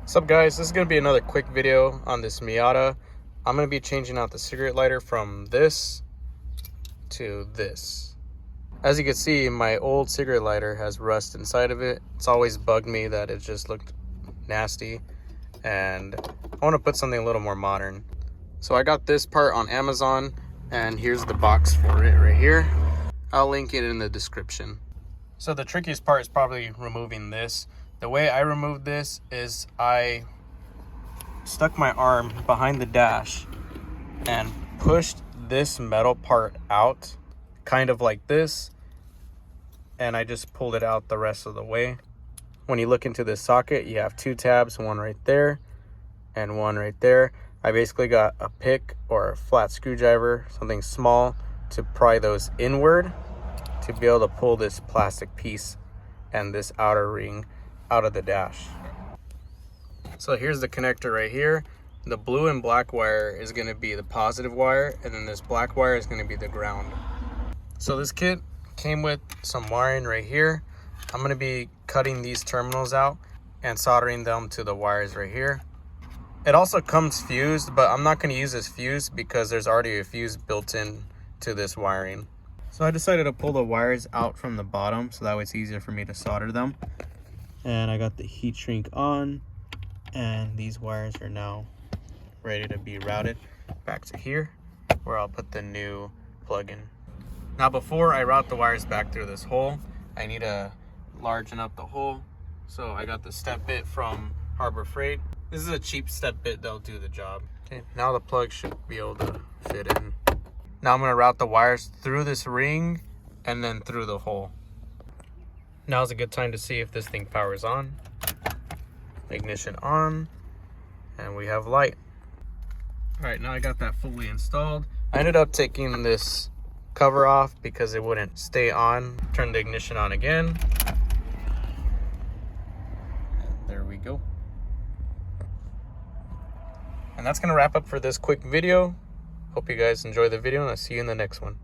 What's up, guys? This is going to be another quick video on this Miata. I'm going to be changing out the cigarette lighter from this to this. As you can see, my old cigarette lighter has rust inside of it. It's always bugged me that it just looked nasty, and I want to put something a little more modern. So I got this part on Amazon, and here's the box for it right here. I'll link it in the description. So the trickiest part is probably removing this. The way I removed this is I stuck my arm behind the dash and pushed this metal part out, kind of like this, and I just pulled it out the rest of the way. When you look into this socket, you have two tabs, one right there and one right there. I basically got a pick or a flat screwdriver, something small, to pry those inward to be able to pull this plastic piece and this outer ring out of the dash. So here's the connector right here. The blue and black wire is going to be the positive wire, and then this black wire is going to be the ground. So this kit came with some wiring right here. I'm going to be cutting these terminals out and soldering them to the wires right here. It also comes fused, but I'm not going to use this fuse because there's already a fuse built in to this wiring. So I decided to pull the wires out from the bottom so that way it's easier for me to solder them. And I got the heat shrink on, and these wires are now ready to be routed back to here where I'll put the new plug-in. Now before I route the wires back through this hole, I need to largen up the hole. So I got the step bit from Harbor Freight. This is a cheap step bit that'll do the job. Okay, now the plug should be able to fit in. Now I'm gonna route the wires through this ring and then through the hole. Now's a good time to see if this thing powers on. Ignition on, and we have light. All right, now I got that fully installed. I ended up taking this cover off because it wouldn't stay on. Turn the ignition on again. And there we go. And that's gonna wrap up for this quick video. Hope you guys enjoy the video, and I'll see you in the next one.